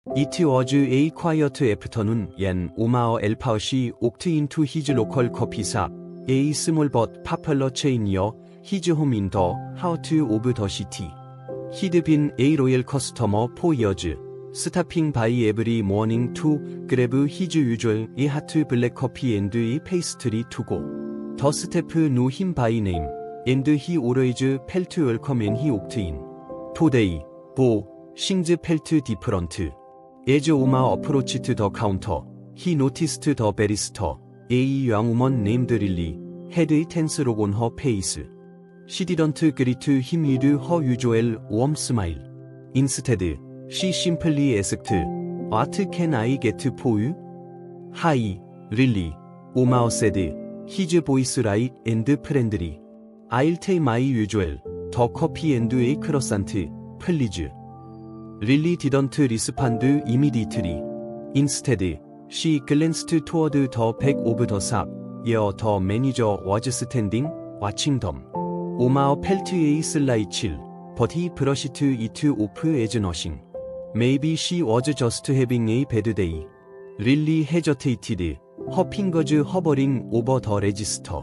It was a quiet afternoon when Omar El-Fauci walked into his local coffee shop, a small but popular chain near his home in the heart of the city. He'd been a loyal customer for years, stopping by every morning to grab his usual hot black coffee and a pastry to go. The staff knew him by name, and he always felt welcome when he walked in. Today, though, things felt different. As Omar approached the counter, he noticed the barista, a young woman named Lily, had a tense look on her face. She didn't greet him with her usual warm smile. Instead, she simply asked, "What can I get for you?" "Hi, Lily," Omar said, his voice light and friendly. "I'll take my usual, the coffee and a croissant, please." Lily didn't respond immediately. Instead, she glanced toward the back of the shop, where the manager was standing, watching them. Omar felt a slight chill, but he brushed it off as nothing. Maybe she was just having a bad day. Lily hesitated, her fingers hovering over the register.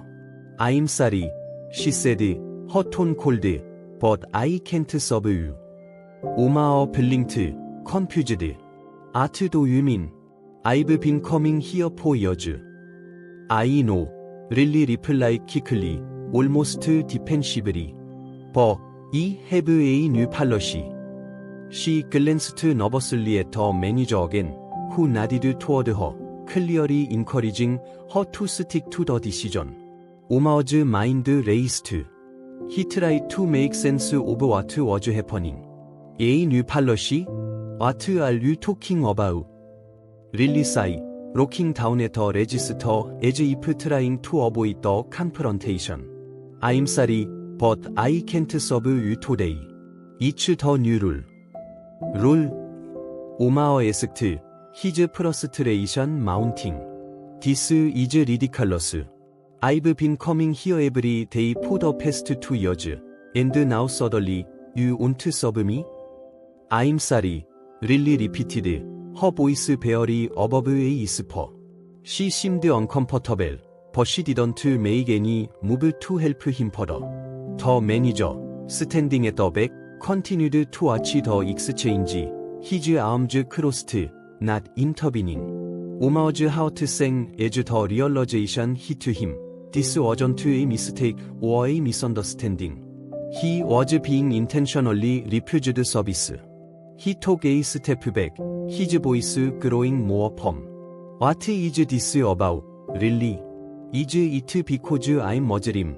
"I'm sorry," she said, her tone cold, "but I can't serve you." Omar blinked, confused. "What do you mean? I've been coming here for years." "I know," Lily replied quickly, almost defensively. "But I have a new policy." She glanced nervously at her manager again, who nodded toward her, clearly encouraging her to stick to the decision. Omar's mind raced. He tried to make sense of what was happening. "A new policy? What are you talking about?" Lily sighed, looking down at the register as if trying to avoid the confrontation. "I'm sorry, but I can't serve you today. It's the new rule." "Rule?" Omar asked, his frustration mounting. "This is ridiculous. I've been coming here every day for the past 2 years, and now suddenly, you won't serve me?" "I'm sorry," Lily repeated, her voice barely above a whisper. She seemed uncomfortable, but she didn't make any move to help him further. The manager, standing at the back, continued to watch the exchange, his arms crossed, not intervening. Omar's heart sank as the realization hit him. This wasn't a mistake or a misunderstanding. He was being intentionally refused service. He took a step back, his voice growing more firm. "What is this about, Lily? Is it because I'm Muslim?"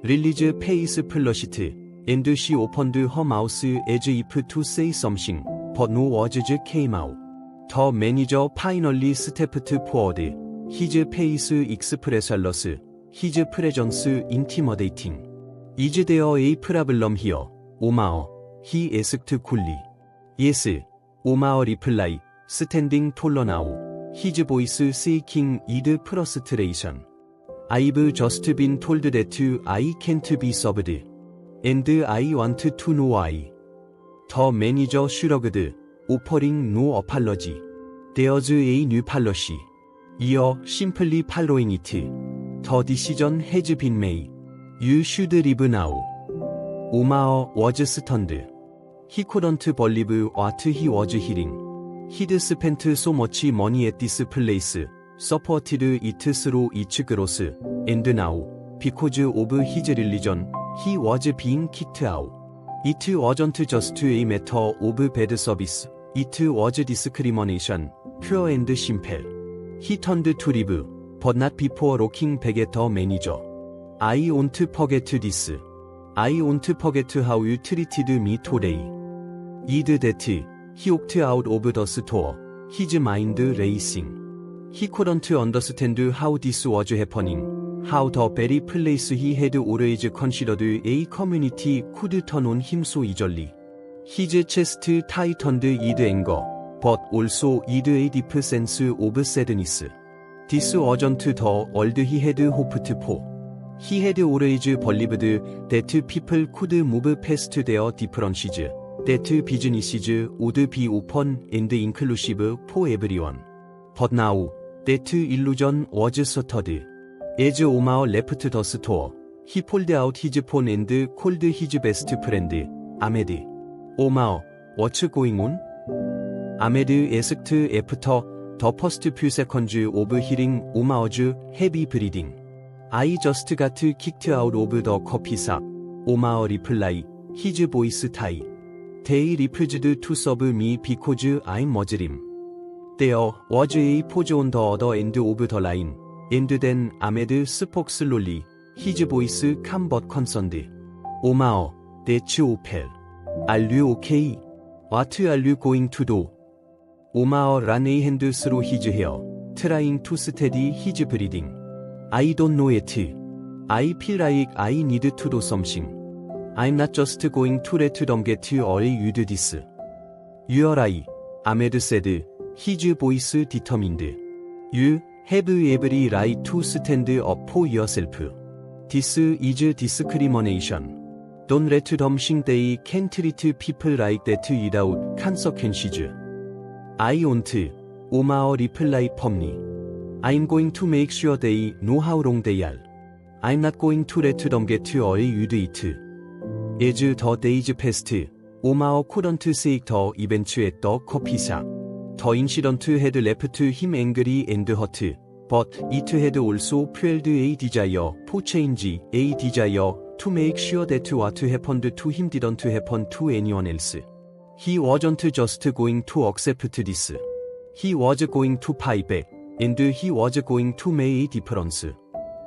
Lily's face flushed, and she opened her mouth as if to say something, but no words came out. The manager finally stepped forward, his face expressionless, his presence intimidating. "Is there a problem here, Omar?" he asked coolly. "Yes," Omar replied, standing taller now, his voice shaking with frustration. "I've just been told that I can't be served, and I want to know why." The manager shrugged, offering no apology. "There's a new policy. You're simply following it. The decision has been made. You should leave now." Omar was stunned. He couldn't believe what he was hearing. He'd spent so much money at this place, supported it through its growth, and now, because of his religion, he was being kicked out. It wasn't just a matter of bad service, it was discrimination, pure and simple. He turned to leave, but not before looking back at the manager. "I won't forget this. I won't forget how you treated me today." With that, he walked out of the store, his mind racing. He couldn't understand how this was happening, how the very place he had always considered a community could turn on him so easily. His chest tightened with anger, but also with a deep sense of sadness. This wasn't the world he had hoped for. He had always believed that people could move past their differences, that businesses would be open and inclusive for everyone. But now, that illusion was shattered. As Omar left the store, he pulled out his phone and called his best friend, Ahmed. Omar, what's going on? Ahmed asked after the first few seconds of hearing Omar's heavy breathing. I just got kicked out of the coffee shop. Omar replied, his voice tight. They refused to serve me because I'm Muslim. There was a pause on the other end of the line, and then Ahmed spoke slowly, his voice calm but concerned. Omar, that's awful. Are you okay? What are you going to do? Omar ran a hand through his hair, trying to steady his breathing. I don't know it. I feel like I need to do something. I'm not just going to let them get away with this. You're right, Ahmed said, his voice determined. You have every right to stand up for yourself. This is discrimination. Don't let them think they can treat people like that without consequences. I won't, Omar replied firmly. I'm going to make sure they know how wrong they are. I'm not going to let them get away with it. As the days passed, Omar couldn't shake the events at the coffee shop. The incident had left him angry and hurt, but it had also fueled a desire for change, a desire to make sure that what happened to him didn't happen to anyone else. He wasn't just going to accept this. He was going to fight back, and he was going to make a difference.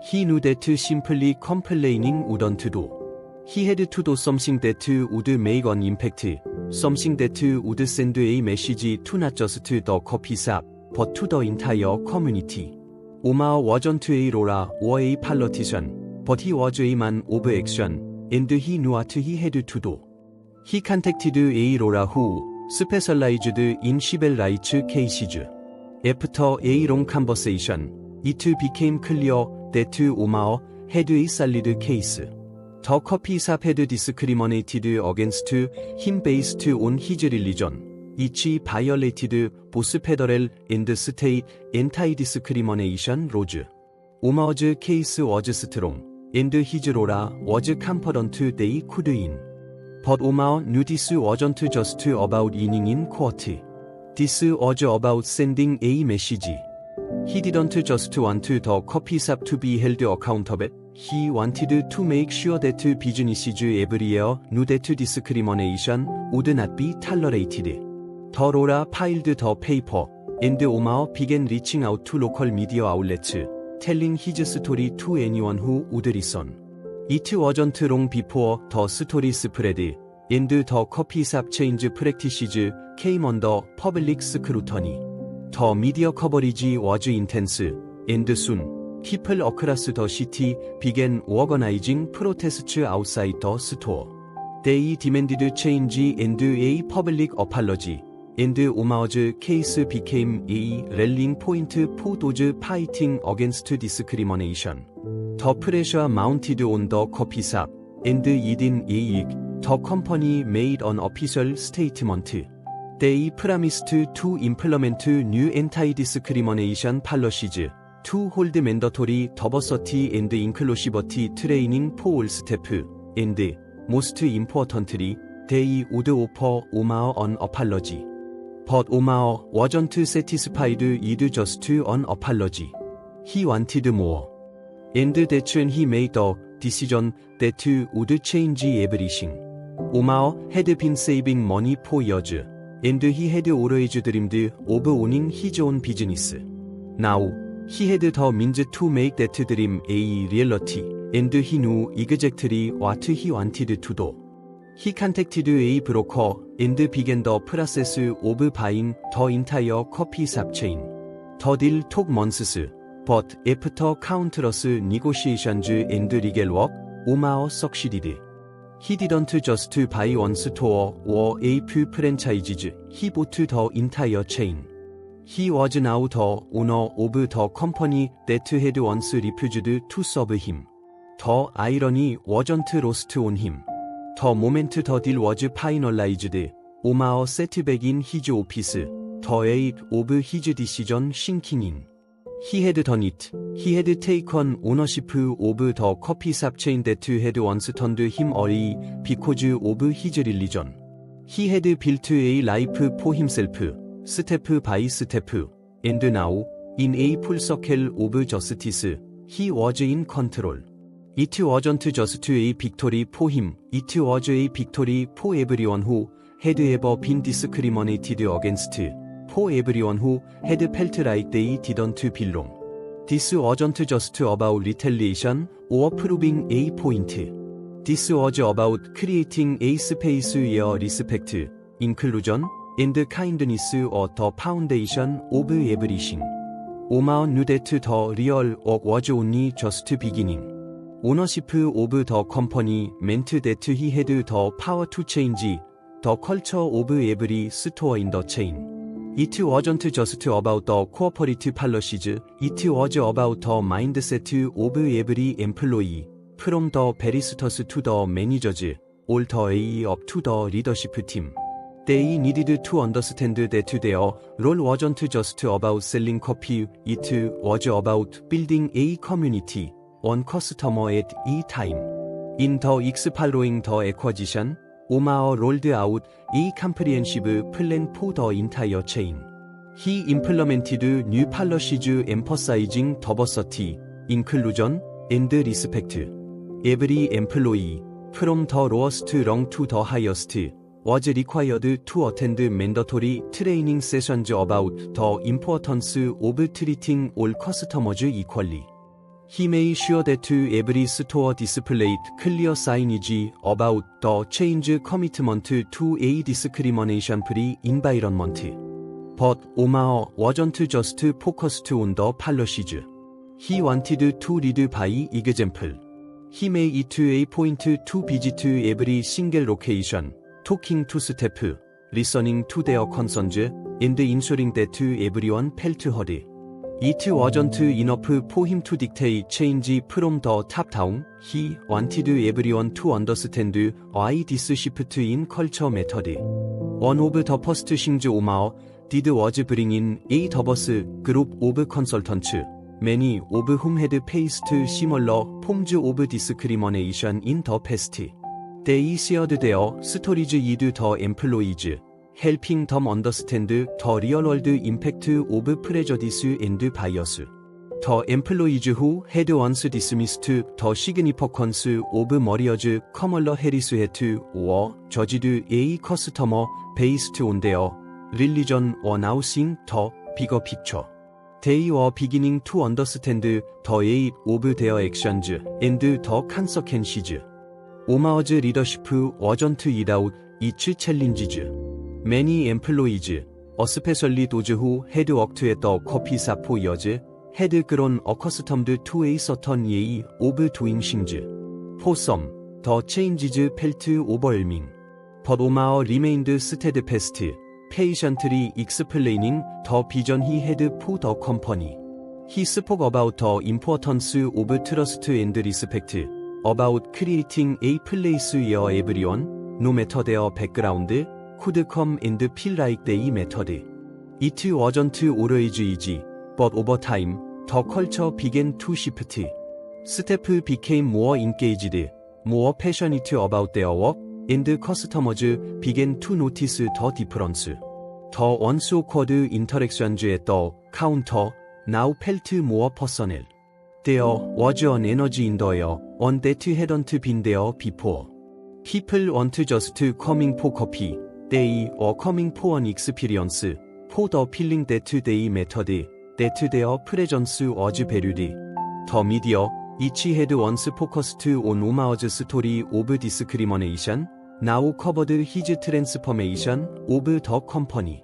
He knew that simply complaining wouldn't do. He had to do something that would make an impact, something that would send a message to not just the coffee shop, but to the entire community. Omar wasn't a ruler or a politician, but he was a man of action, and he knew what he had to do. He contacted a lawyer who specialized in civil rights cases. After a long conversation, it became clear that Omar had a solid case. The coffee shop had discriminated against him based on his religion. It violated both federal and state anti-discrimination laws. Omar's case was strong, and his lawyer was confident they could win. But Omar knew this wasn't just about winning in court. This was about sending a message. He didn't just want the coffee shop to be held accountable. He wanted to make sure that businesses everywhere knew that discrimination would not be tolerated. The lawyer filed the paper, and Omar began reaching out to local media outlets, telling his story to anyone who would listen. It wasn't long before the story spread, and the coffee shop change practices came under public scrutiny. The media coverage was intense, and soon, people across the city began organizing protests outside the store. They demanded change and a public apology, and Omar's case became a rallying point for those fighting against discrimination. The pressure mounted on the coffee shop, and within a week, the company made an official statement. They promised to implement new anti-discrimination policies, to hold mandatory diversity and inclusivity training for all staff, and, most importantly, they would offer Omar an apology. But Omar wasn't satisfied with just an apology. He wanted more. And that's when he made a decision that would change everything. Omar had been saving money for years, and he had always dreamed of owning his own business. Now, he had the means to make that dream a reality, and he knew exactly what he wanted to do. He contacted a broker and began the process of buying the entire coffee shop chain. The deal took months, but after countless negotiations and legal work, Omar succeeded. He didn't just buy one store or a few franchises, he bought the entire chain. He was now the owner of the company that had once refused to serve him. The irony wasn't lost on him. The moment the deal was finalized, Omao sat back in his office, the weight of his decision sinking in. He had done it. He had taken ownership of the coffee shop chain that had once turned him away because of his religion. He had built a life for himself, step by step, and now, in a full circle of justice, he was in control. It wasn't just a victory for him, it was a victory for everyone who had ever been discriminated against, for everyone who had felt like they didn't belong. This wasn't just about retaliation or proving a point. This was about creating a space where respect, inclusion, and kindness are the foundation of everything. Omao knew that the real work was only just beginning. Ownership of the company meant that he had the power to change the culture of every store in the chain. It wasn't just about the corporate policies, it was about the mindset of every employee, from the baristas to the managers, all the way up to the leadership team. They needed to understand that their role wasn't just about selling coffee, it was about building a community, one customer at a time. In the weeks following the acquisition, Omao rolled out a comprehensive plan for the entire chain. He implemented new policies emphasizing diversity, inclusion, and respect. Every employee, from the lowest rung to the highest, was required to attend mandatory training sessions about the importance of treating all customers equally. He made sure that every store displayed clear signage about the chain's commitment to a discrimination-free environment. But Omao wasn't just focused on the policies. He wanted to lead by example. He made it a point to visit every single location, talking to staff, listening to their concerns, and ensuring that everyone felt heard. It wasn't enough for him to dictate change from the top down. He wanted everyone to understand why this shift in culture mattered. One of the first things Omao did was bring in a diverse group of consultants, many of whom had faced similar forms of discrimination in the past. They shared their stories with the employees, helping them understand the real-world impact of prejudice and bias. The employees who had once dismissed the significance of Maria's Kamala Harris hat or judged a customer based on their religion were now seeing the bigger picture. They were beginning to understand the weight of their actions and the consequences. Omao's leadership wasn't without its challenges. Many employees, especially those who had worked at the coffee shop for years, had grown accustomed to a certain way of doing things. For some, the changes felt overwhelming. But Omao remained steadfast, patiently explaining the vision he had for the company. He spoke about the importance of trust and respect, about creating a place where everyone, no matter their background, could come and feel like they mattered. It wasn't always easy, but over time, the culture began to shift. Staff became more engaged, more passionate about their work, and customers began to notice the difference. The once awkward interactions at the counter now felt more personal. There was an energy in the air, one that hadn't been there before. People weren't just coming for coffee, they were coming for an experience, for the feeling that they mattered, that their presence was valued. The media, each had once focused on Omao's story of discrimination, now covered his transformation of the company.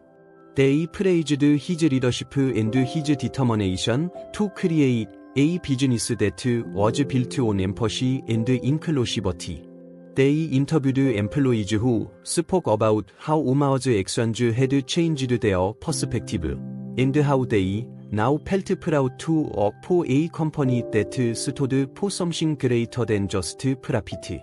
They praised his leadership and his determination to create a business that was built on empathy and inclusivity. They interviewed employees who spoke about how Omao's actions had changed their perspective, and how they now felt proud to work for a company that stood for something greater than just profit.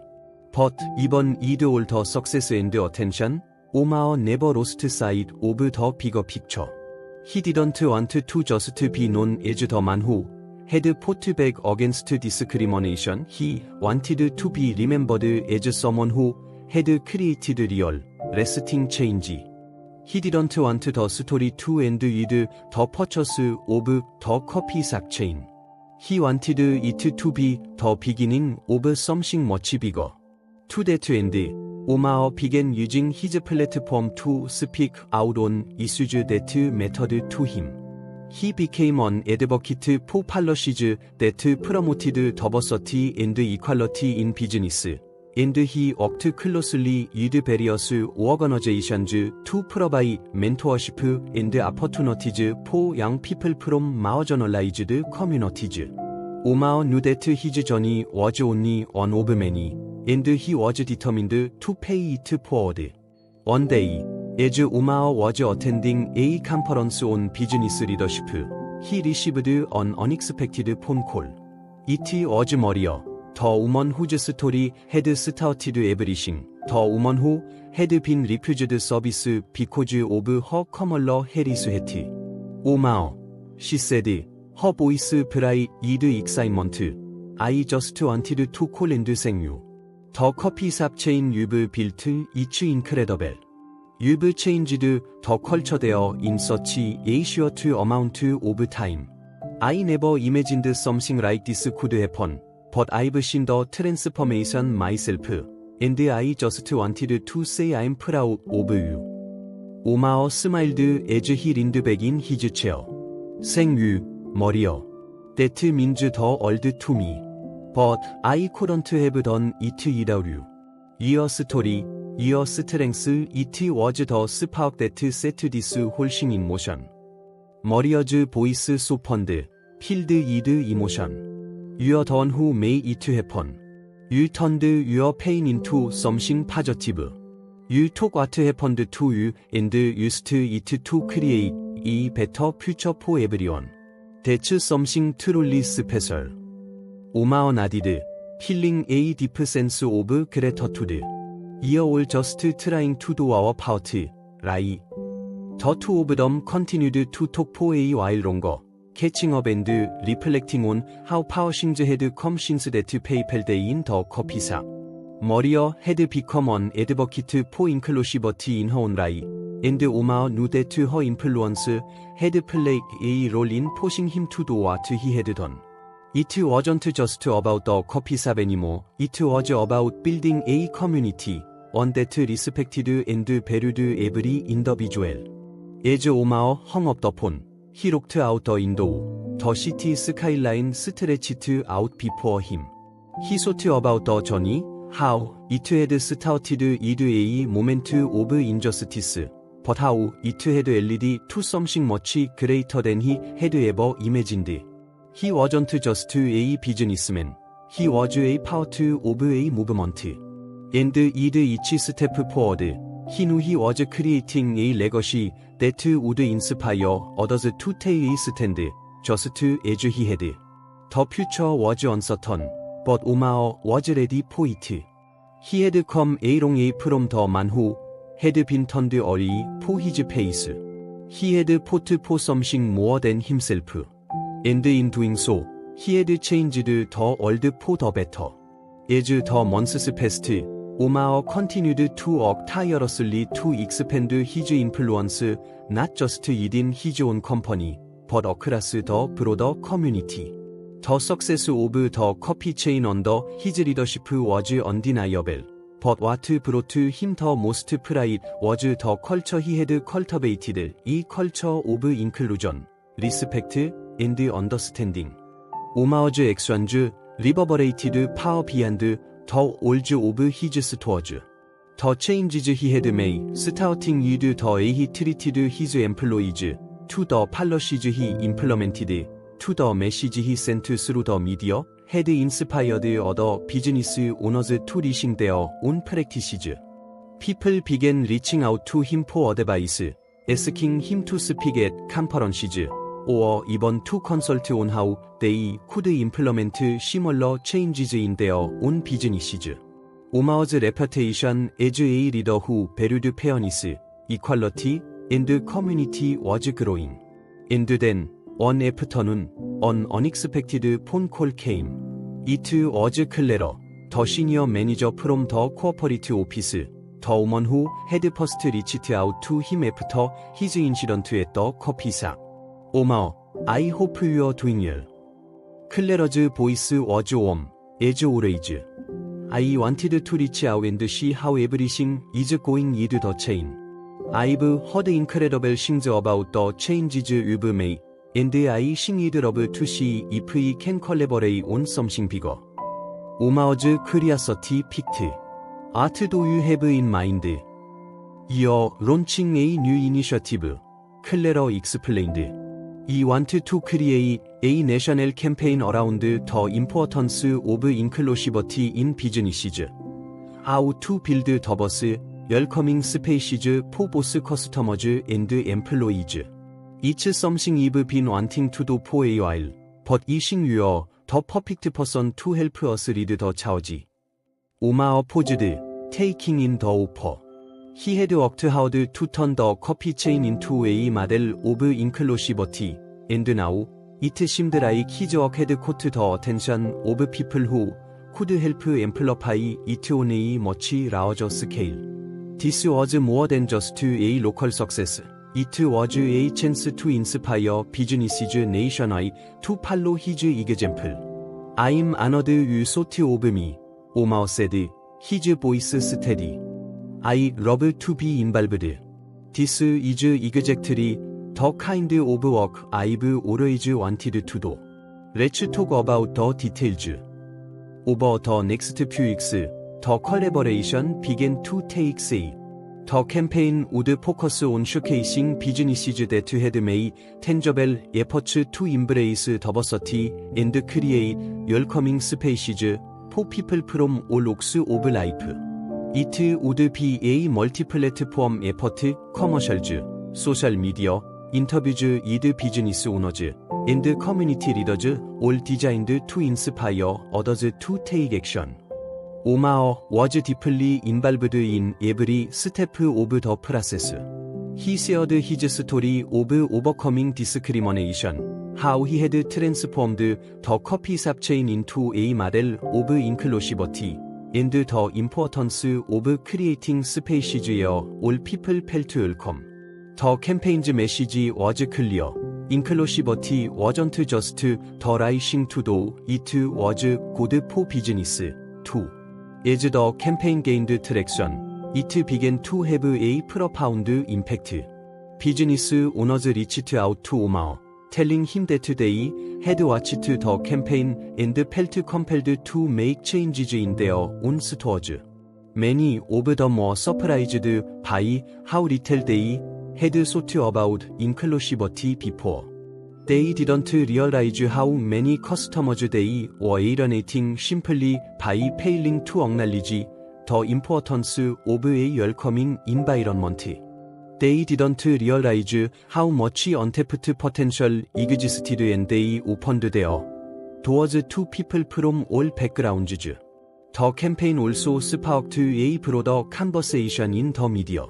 But 이번 이드 올 더 석세스 앤드 어텐션, 오마어 네버 로스트 사이드 오브 더 비거 픽처. He didn't want to just be known as the man who had fought back against discrimination. He wanted to be remembered as someone who had created real, lasting change. He didn't want the story to end with the purchase of the coffee shop chain. He wanted it to be the beginning of something much bigger. To that end, Oma어 began using his platform to speak out on issues that mattered to him. He became an advocate for policies that promoted diversity and equality in business, and he worked closely with various organizations to provide mentorship and opportunities for young people from marginalized communities. Oma어 knew that his journey was only one of many, and he was determined to pay it forward. One day, as Oma어 was attending a conference on business leadership, he received an unexpected phone call. It was Maria, the woman whose story had started everything, the woman who had been refused service because of her Kamala Harris hat. Oma어, she said, her voice bright with excitement. I just wanted to call and thank you. The coffee shop chain you've built is incredible. You've changed the culture there in such a short amount of time. I never imagined something like this could happen, but I've seen the transformation myself, and I just wanted to say I'm proud of you. Oma어 smiled as he leaned back in his chair. Thank you, Maria. That means the world to me. But I couldn't have done it without you. Your story, your strength, it was the spark that set this whole thing in motion. Maria's voice softened, filled with emotion. You're the one who made it happen. You turned your pain into something positive. You took what happened to you and used it to create a better future for everyone. That's something truly special. Oma어 nodded, feeling a deep sense of gratitude. We're all just trying to do our part, right? The two of them continued to talk for a while longer, catching up and reflecting on how power things had come since that PayPal day in the coffee shop. Maria had become an advocate for inclusivity in her own right, and Oma어 knew that her influence had played a role in pushing him to do what he had done. It wasn't just about the coffee shop anymore, it was about building a community, one that respected and valued every individual. As Oma어 hung up the phone, he looked out the window. The city skyline stretched out before him. He thought about the journey, how it had started with a moment of injustice, but how it had led to something much greater than he had ever imagined. He wasn't just a businessman, he was a part of a movement. And with each step forward, he knew he was creating a legacy that would inspire others to take a stand, just as he had. The future was uncertain, but Oma어 was ready for it. He had come a long way from the man who had been turned away for his face. He had fought for something more than himself. And in doing so, he had changed the world for the better. As the months passed, Oma어 continued to work tirelessly to expand his influence not just within his own company, but across the broader community. The success of the coffee chain under his leadership was undeniable, but what brought him the most pride was the culture he had cultivated, a culture of inclusion, respect, and understanding. Oma어's actions reverberated far beyond the walls of his stores. The changes he had made, starting with the way he treated his employees, to the policies he implemented, to the message he sent through the media, had inspired other business owners to rethink their own practices. People began reaching out to him for advice, asking him to speak at conferences, or even to consult on how they could implement similar changes in their own businesses. Omao's reputation as a leader who valued fairness, equality, and community was growing. And then, one afternoon, an unexpected phone call came. It was Clara, the senior manager from the corporate office, the woman who had first reached out to him after his incident at the coffee shop. Omao, I hope you are doing well. Clara's voice was warm, as always. I wanted to reach out and see how everything is going with the chain. I've heard incredible things about the changes you've made, and I think I'd love to see if we can collaborate on something bigger. Omao's curiosity piqued. What do you have in mind? You're launching a new initiative, Clara explained. I want to create a national campaign around the importance of inclusivity in businesses. How to build diverse, welcoming spaces for both customers and employees. It's something I've been wanting to do for a while, but I think you're the perfect person to help us lead the charge. Omao paused, taking in the offer. He had worked hard to turn the coffee chain into a model of inclusivity, and now, it seemed like his work had caught the attention of people who could help amplify it on a much larger scale. This was more than just a local success. It was a chance to inspire businesses nationwide to follow his example. I'm honored you thought of me, Omao said, his voice steady. I love to be involved. This is exactly the kind of work I've always wanted to do. Let's talk about the details. Over the next few weeks, the collaboration began to take shape. The campaign would focus on showcasing businesses that had made tangible efforts to embrace diversity and create welcoming spaces for people from all walks of life. It would be a multi-platform effort, commercials, social media, interviews with business owners, and community leaders, all designed to inspire others to take action. Omao was deeply involved in every step of the process. He shared his story of overcoming discrimination, how he had transformed the coffee shop chain into a model of inclusivity, and the importance of creating spaces where all people felt welcome. The campaign's message was clear. Inclusivity wasn't just the right thing to do, it was good for business, too. As the campaign gained traction, it began to have a profound impact. Business owners reached out to Omao, telling him that they had watched the campaign and felt compelled to make changes in their own stores. Many of them were surprised by how little they had thought about inclusivity before. They didn't realize how many customers they were alienating simply by failing to acknowledge the importance of a welcoming environment. They didn't realize how much untapped potential existed and they opened their doors to people from all backgrounds. The campaign also sparked a broader conversation in the media.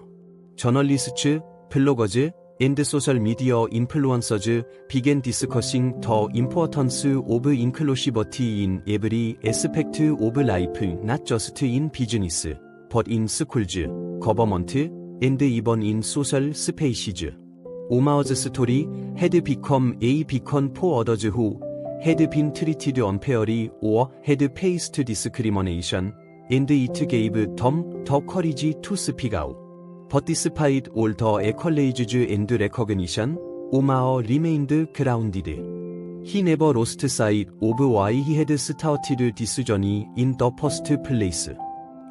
Journalists, bloggers, and social media influencers began discussing the importance of inclusivity in every aspect of life, not just in business, but in schools, government, and even in social spaces. Omao's story had become a beacon for others who had been treated unfairly or had faced discrimination, and it gave them the courage to speak out. But despite all the accolades and recognition, Omao remained grounded. He never lost sight of why he had started this journey in the first place.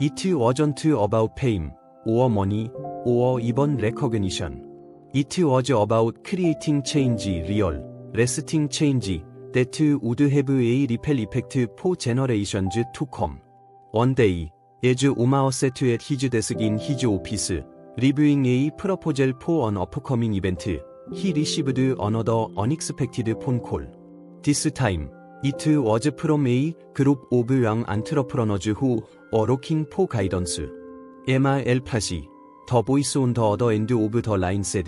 It wasn't about fame, or money, or even recognition. It was about creating change, real, lasting change, that would have a ripple effect for generations to come. One day, as Omao sat at his desk in his office, reviewing a proposal for an upcoming event, he received another unexpected phone call. This time, It was from a group of young entrepreneurs who are looking for guidance. Emma El-Fashi, the voice on the other end of the line said,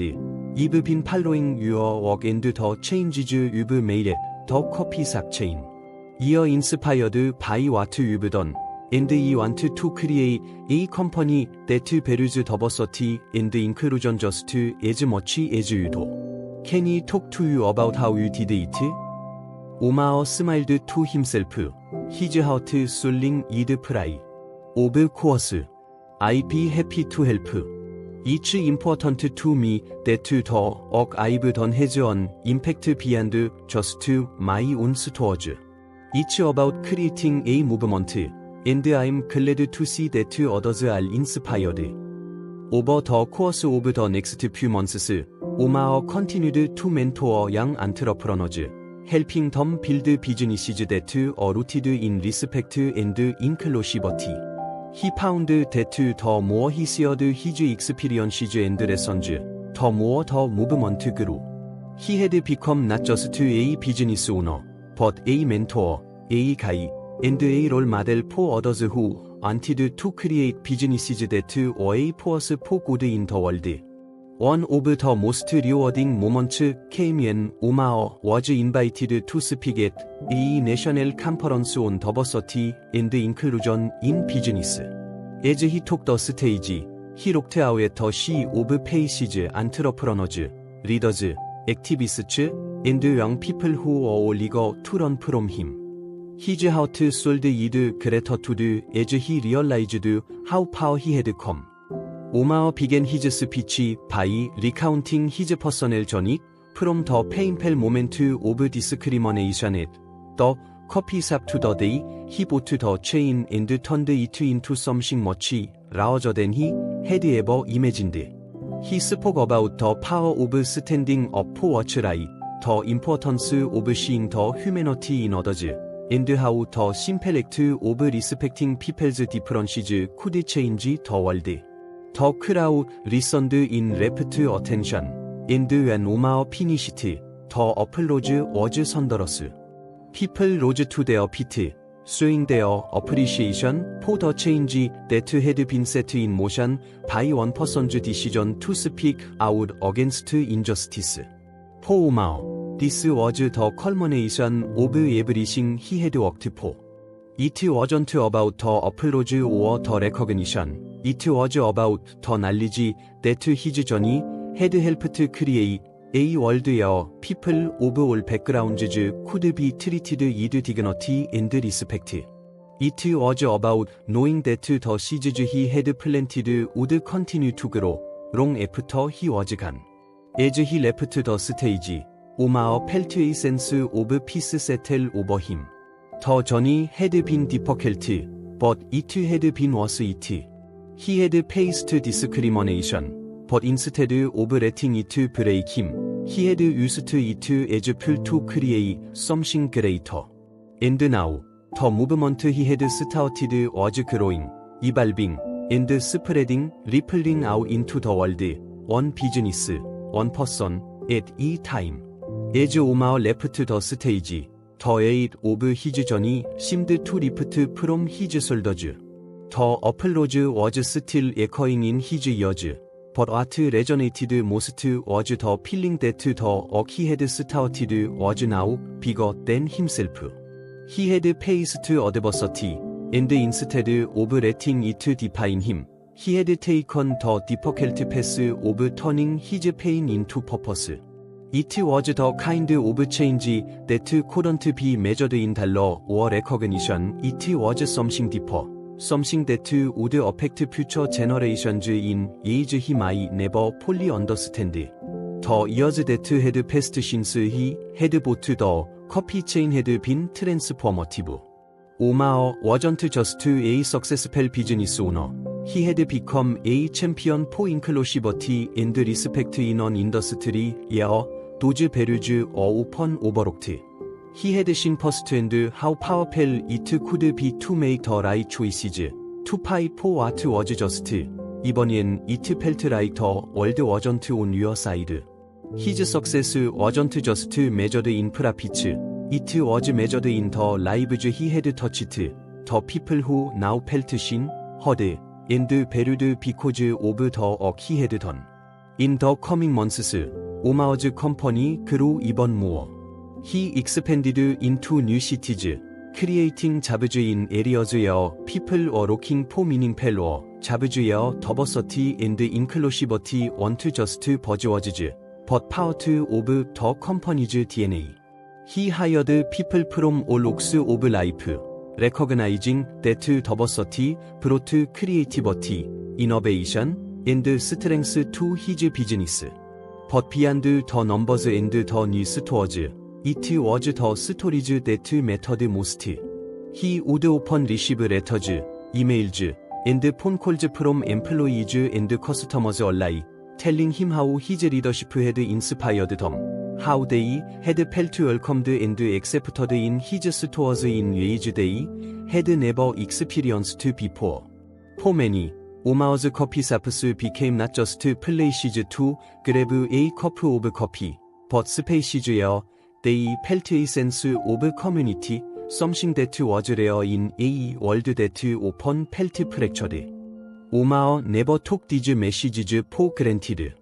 "I've been following your work and the changes you've made at the coffee shop chain. You're inspired by what you've done, and I want to create a company that values diversity and inclusion just as much as you do. Can I talk to you about how you did it?" Omar smiled to himself, his heart swelling with pride. "Of course, I'd be happy to help. It's important to me that the work I've done has an impact beyond just my own stores. It's about creating a movement, and I'm glad to see that others are inspired." Over the course of the next few months, Omar continued to mentor young entrepreneurs, helping them build businesses that are rooted in respect and inclusivity. He found that the more he shared his experiences and lessons, the more the movement grew. He had become not just a business owner, but a mentor, a guide, and a role model for others who wanted to create businesses that were a force for good in the world. One of the most rewarding moments came when Omar was invited to speak at a national conference on diversity and inclusion in business. As he took the stage, he looked out at the sea of faces, entrepreneurs, leaders, activists, and young people who were all eager to learn from him. His heart swelled with gratitude as he realized how far he had come. Omar began his speech by recounting his personal journey from the painful moment of discrimination at the coffee shop to the day he bought the chain and turned it into something much larger than he had ever imagined. He spoke about the power of standing up for what's right, the importance of seeing the humanity in others, and how the simple act of respecting people's differences could change the world. The crowd listened in rapt attention, and when Omar finished, the applause was thunderous. People rose to their feet, showing their appreciation for the change that had been set in motion by one person's decision to speak out against injustice. For Omar, this was the culmination of everything he had worked for. It wasn't about the applause or the recognition. It was about the knowledge that his journey had helped create a world where people of all backgrounds could be treated with dignity and respect. It was about knowing that the seeds he had planted would continue to grow long after he was gone. As he left the stage, Omar felt a sense of peace settle over him. The journey had been difficult, but it had been worth it. He had faced discrimination, but instead of letting it break him, he had used it as fuel to create something greater. And now, the movement he had started was growing, evolving, and spreading, rippling out into the world, one business, one person, at a time. As Omar left the stage, the weight of his journey seemed to lift from his shoulders. The applause was still echoing in his ears, but what resonated most was the feeling that the work he had started was now bigger than himself. He had faced adversity, and instead of letting it define him, he had taken the difficult path of turning his pain into purpose. It was the kind of change that couldn't be measured in dollar or recognition. It was something deeper, something that would affect future generations in ways he might never fully understand. The years that had passed since he had bought the coffee chain had been transformative. Omar wasn't just a successful business owner. He had become a champion for inclusivity and respect in an industry where those values are often overlooked. He had seen firsthand how powerful it could be to make the right choices, to fight for what was just, even when it felt like the world wasn't on your side. His success wasn't just measured in profits, It was measured in the lives he had touched, the people who now felt seen, heard, and valued because of the work he had done. In the coming months, Omao's company grew even more. He expanded into new cities, creating jobs in areas where people were looking for meaningful work, jobs where diversity and inclusivity weren't just buzzwords, but part of the company's DNA. He hired people from all walks of life, recognizing that diversity brought creativity, innovation, and strength to his business. But beyond the numbers and the news towards, it was the stories that mattered most. He would often receive letters, emails, and phone calls from employees and customers alike, telling him how his leadership had inspired them, how they had felt welcomed and accepted in his stores in ways they had never experienced before. For many, Omao's coffee shops became not just places to grab a cup of coffee, but spaces where they felt a sense of community, something that was rare in a world that often felt fractured. Omao never took these messages for granted.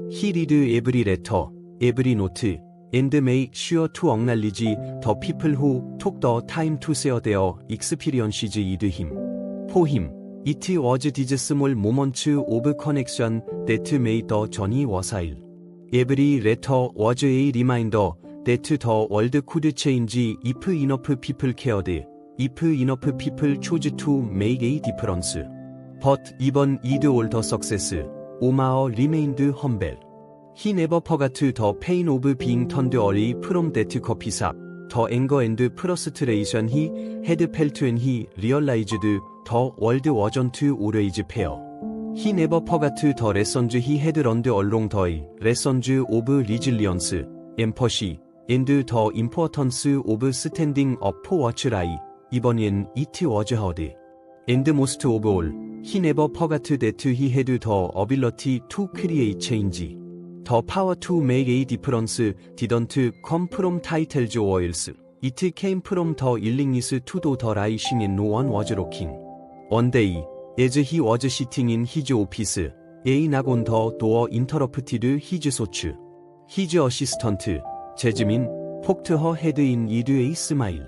He read every letter, every note, and made sure to acknowledge the people who took the time to share their experiences with him. For him, it was these small moments of connection that made the journey worthwhile. Every letter was a reminder that the world could change if enough people cared, if enough people chose to make a difference. But even with all the success, Omao remained humble. He never forgot the pain of being turned away from that coffee shop, the anger and frustration he had felt when he realized the world wasn't always fair. He never forgot the lessons he had learned along the way, lessons of resilience, empathy, and the importance of standing up for what's right, even when it was hard. And most of all, he never forgot that he had the ability to create change. The power to make a difference didn't come from titles or roles. It came from the willingness to do the right thing and no one was looking. One day, as he was sitting in his office, a knock on the door interrupted his thoughts. His assistant, Jasmine, poked her head in with a smile.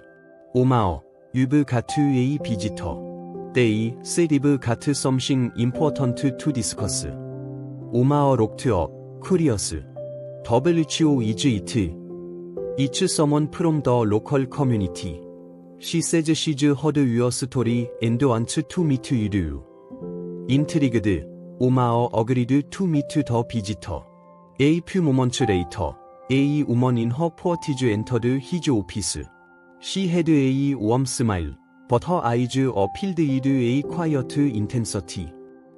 Omao, you've got a visitor. They said we've got something important to discuss. Omao looked up, curious. WHO is it? It's someone from the local community. She says she's heard your story and wants to meet you. Intrigued, Omao agreed to meet the visitor. A few moments later, a woman in her 40s entered his office. She had a warm smile, but her eyes appealed with a quiet intensity.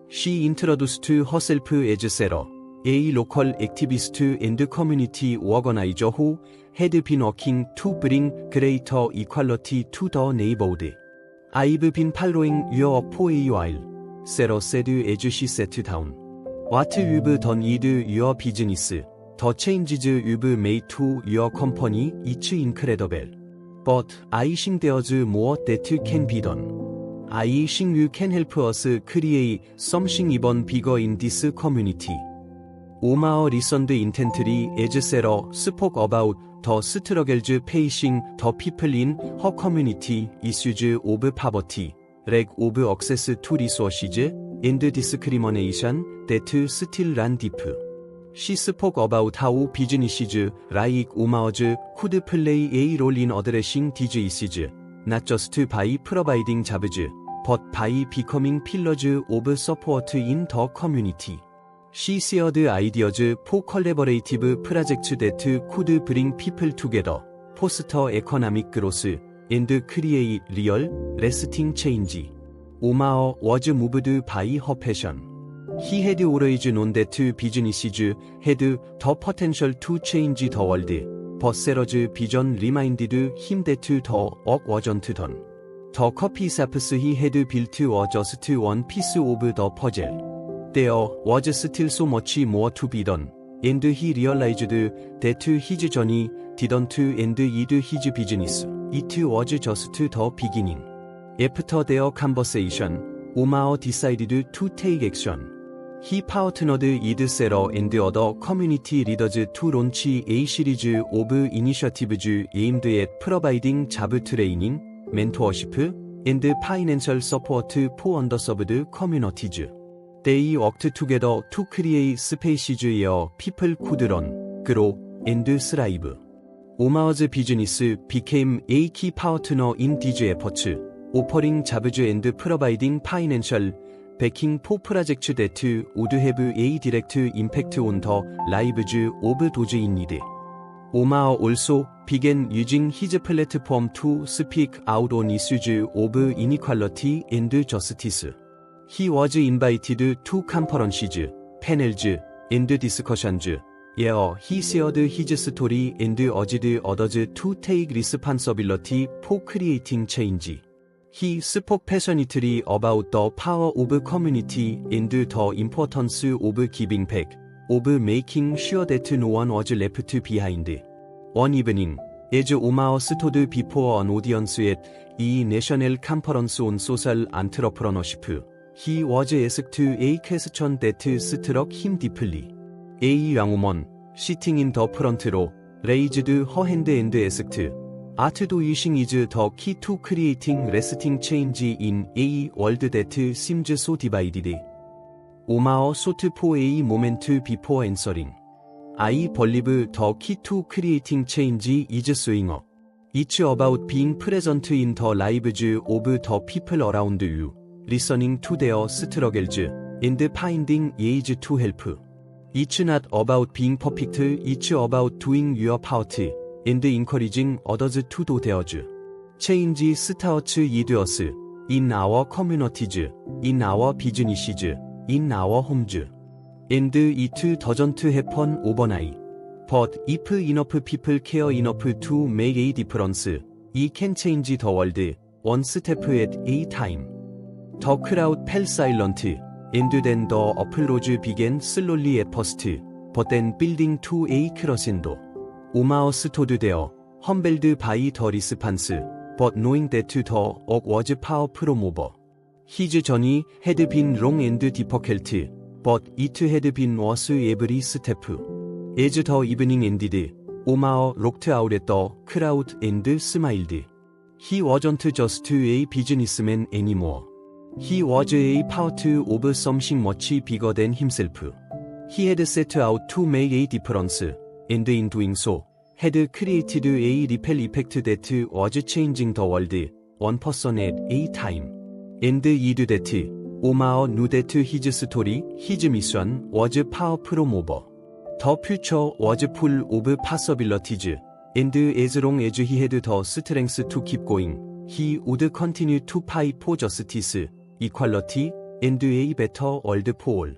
She introduced herself as Sarah, a local activist and community organizer who had been working to bring greater equality to the neighborhood. I've been following your work for a while, Sarah said as she sat down. What you've done with your business, the changes you've made to your company, it's incredible. But I think there's more that can be done. I think you can help us create something even bigger in this community. Omao listened intently as Sarah spoke about the struggles facing the people in her community, issues of poverty, lack of access to resources, and discrimination that still run deep. She spoke about how businesses like Omao's could play a role in addressing these issues, not just by providing jobs, but by becoming pillars of support in the community. She shared ideas for collaborative projects that could bring people together, foster economic growth, and create real, lasting change. Omao was moved by her passion. He had always known that businesses had the potential to change the world, but Sarah's vision reminded him that the work wasn't done. The coffee shops he had built were just one piece of the puzzle. There was still so much more to be done, and he realized that his journey didn't end with his business. It was just the beginning. After their conversation, Omar decided to take action. He partnered with Sarah and other community leaders to launch a series of initiatives aimed at providing job training, mentorship, and financial support for underserved communities. They worked together to create spaces where people could learn, grow, and thrive. Omar's business became a key partner in these efforts, offering jobs and providing financial backing for projects that would have a direct impact on the lives of those in need. Omar also began using his platform to speak out on issues of inequality and justice. He was invited to conferences, panels, and discussions, where he shared his story and urged others to take responsibility for creating change. He spoke passionately about the power of community and the importance of giving back, of making sure that no one was left behind. One evening, as Omar stood before an audience at a national conference on social entrepreneurship, he was asked a question that struck him deeply. A young woman, sitting in the front row, raised her hand and asked, "Art doing is the key to creating lasting change in a world that seems so divided." Omar sought for a moment before answering. "I believe the key to creating change is showing up. It's about being present in the lives of the people around you, listening to their struggles, and finding ways to help. It's not about being perfect, it's about doing your part, and encouraging others to do theirs. Change starts with us, in our communities, in our businesses, in our homes. And it doesn't happen overnight. But if enough people care enough to make a difference, it can change the world, one step at a time." The crowd fell silent, and then the applause began slowly at first, but then building to a crescendo. Omar stood there, humbled by the response, but knowing that the work was powerful mover. His journey had been long and difficult, but it had been worth every step. As the evening ended, Omar looked out at the crowd and smiled. He wasn't just a businessman anymore. He was a part of something much bigger than himself. He had set out to make a difference, and in doing so, had created a ripple effect that was changing the world, one person at a time. And with that, Omar knew that his story, his mission, was powerful mover. The future was full of possibilities, and as long as he had the strength to keep going, he would continue to fight for justice, equality, and a better world for all.